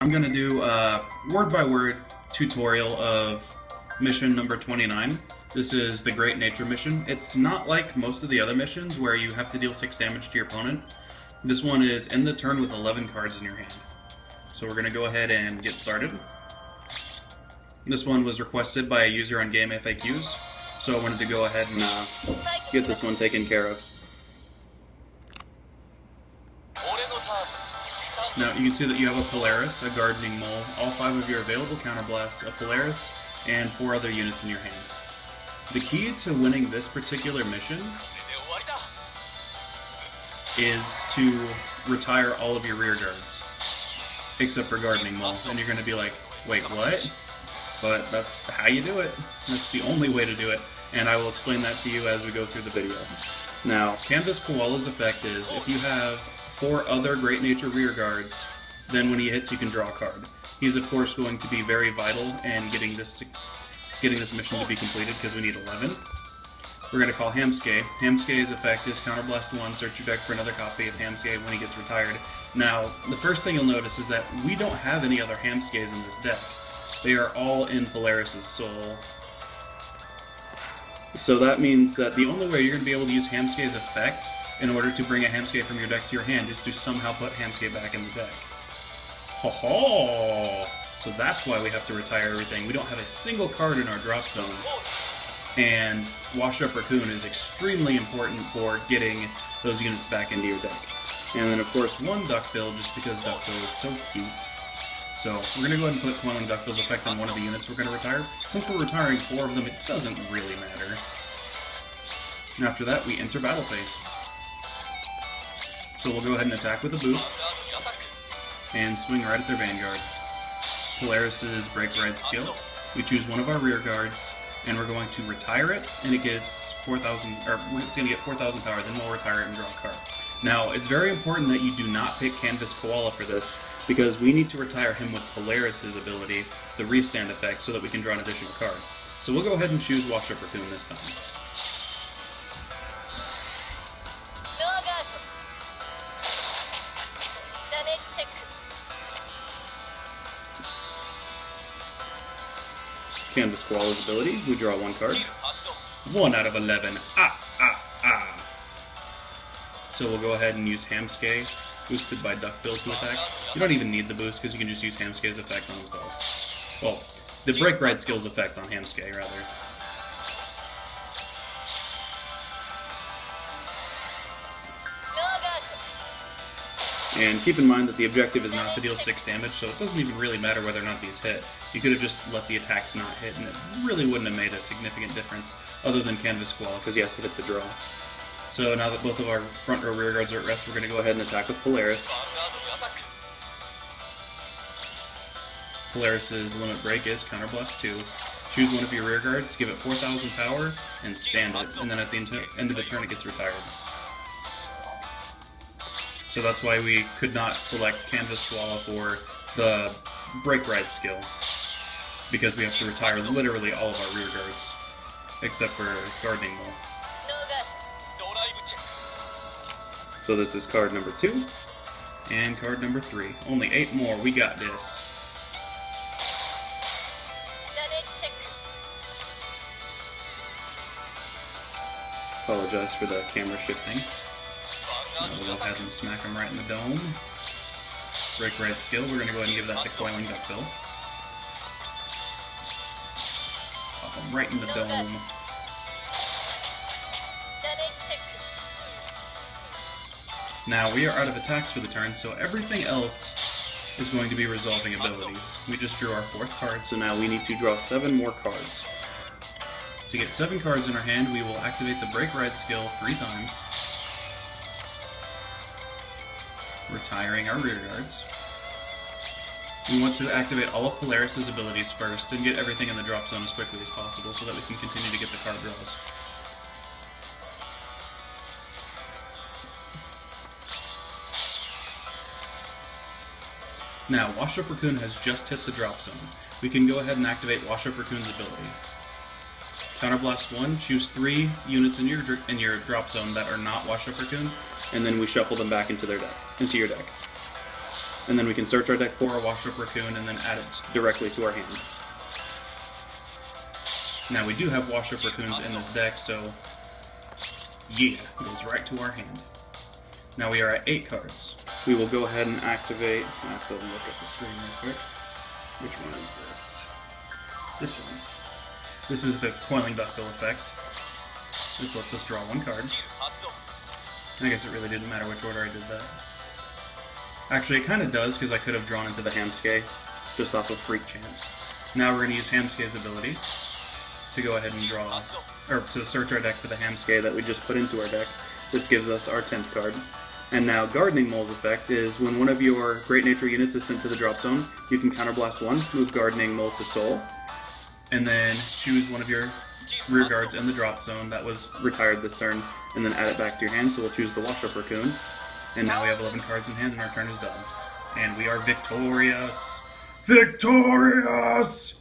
I'm going to do a word-by-word tutorial of mission number 29. This is the Great Nature mission. It's not like most of the other missions where you have to deal 6 damage to your opponent. This one is end the turn with 11 cards in your hand. So we're going to go ahead and get started. This one was requested by a user on GameFAQs, so I wanted to go ahead and get this one taken care of. Now you can see that you have a Polaris, a Gardening Mole, all 5 of your available counterblasts, a Polaris, and 4 other units in your hand. The key to winning this particular mission is to retire all of your rear guards, except for Gardening Mole. And you're going to be like, wait, what? But that's how you do it. That's the only way to do it, and I will explain that to you as we go through the video. Now, Canvas Koala's effect is, if you have 4 other Great Nature rear guards, then when he hits you can draw a card. He's of course going to be very vital in getting this mission to be completed because we need 11. We're going to call Hamsuke. Hamsuke's effect is Counterblast 1, search your deck for another copy of Hamsuke when he gets retired. Now, the first thing you'll notice is that we don't have any other Hamsukes in this deck. They are all in Polaris' soul. So that means that the only way you're going to be able to use Hamsuke's effect in order to bring a Hamsuke from your deck to your hand is to somehow put Hamsuke back in the deck. Ho ho! So that's why we have to retire everything. We don't have a single card in our drop zone. And Wash Up Raccoon is extremely important for getting those units back into your deck. And then of course one Duckbill, just because Duckbill is so cute. So we're going to go ahead and put Quelling Duckbill's effect on one of the units we're going to retire. Since we're retiring 4 of them, it doesn't really matter. And after that, we enter battle phase. So we'll go ahead and attack with a boost, and swing right at their Vanguard. Polaris' Break Ride skill. We choose one of our rear guards, and we're going to retire it, and it gets 4,000, or it's going to get 4,000 power, then we'll retire it and draw a card. Now, it's very important that you do not pick Canvas Koala for this, because we need to retire him with Polaris' ability, the Restand effect, so that we can draw an additional card. So we'll go ahead and choose Wash Up Raccoon this time. Canvas Koala's ability, we draw 1 card. 1 out of 11. So we'll go ahead and use Hamsuke, boosted by Duckbill to attack. You don't even need the boost because you can just use Hamsuke's effect on himself. Well, the Break Ride skill's effect on Hamsuke, rather. And keep in mind that the objective is not to deal 6 damage, so it doesn't even really matter whether or not these hit. You could have just let the attacks not hit, and it really wouldn't have made a significant difference, other than Canvas Koala, because he has to hit the draw. So now that both of our front row rear guards are at rest, we're going to go ahead and attack with Polaris. Polaris' limit break is Counterblast 2. Choose one of your rear guards, give it 4,000 power, and stand it, and then at the end of the turn it gets retired. So that's why we could not select Canvas Koala for the Break Ride skill, because we have to retire literally all of our rear guards, except for Gardening Mole. So this is card number 2, and card number 3. Only 8 more, we got this. Apologize for the camera shifting. We'll go ahead and smack him right in the dome. Break Ride skill, we're going to go ahead and give that to Quelling Duckbill. Pop him right in the dome. Now, we are out of attacks for the turn, so everything else is going to be resolving abilities. We just drew our 4th card, so now we need to draw 7 more cards. To get 7 cards in our hand, we will activate the Break Ride skill 3 times. Retiring our rear guards. We want to activate all of Polaris' abilities first and get everything in the drop zone as quickly as possible so that we can continue to get the card draws. Now, Wash Up Raccoon has just hit the drop zone. We can go ahead and activate Wash Up Raccoon's ability. Counterblast 1, choose 3 units in your drop zone that are not Wash Up Raccoon, and then we shuffle them back into your deck. And then we can search our deck for a Washed Up Raccoon and then add it directly to our hand. Now we do have Washed Up Raccoons in this deck, so yeah, it goes right to our hand. Now we are at 8 cards. We will go ahead and activate. I have to look at the screen real quick. Which one is this? This one. This is the Coiling Duckbill effect. This lets us draw 1 card. I guess it really didn't matter which order I did that. Actually, it kind of does, because I could have drawn into the Hamsuke, just off of freak chance. Now we're going to use Hamsuke's ability to go ahead and draw, or to search our deck for the Hamsuke that we just put into our deck. This gives us our 10th card. And now Gardening Mole's effect is when one of your Great Nature units is sent to the drop zone, you can counterblast 1, move Gardening Mole to Soul, and then choose one of your rear guards in the drop zone that was retired this turn, and then add it back to your hand. So we'll choose the Washed Up Raccoon. And now we have 11 cards in hand and our turn is done. And we are victorious! Victorious!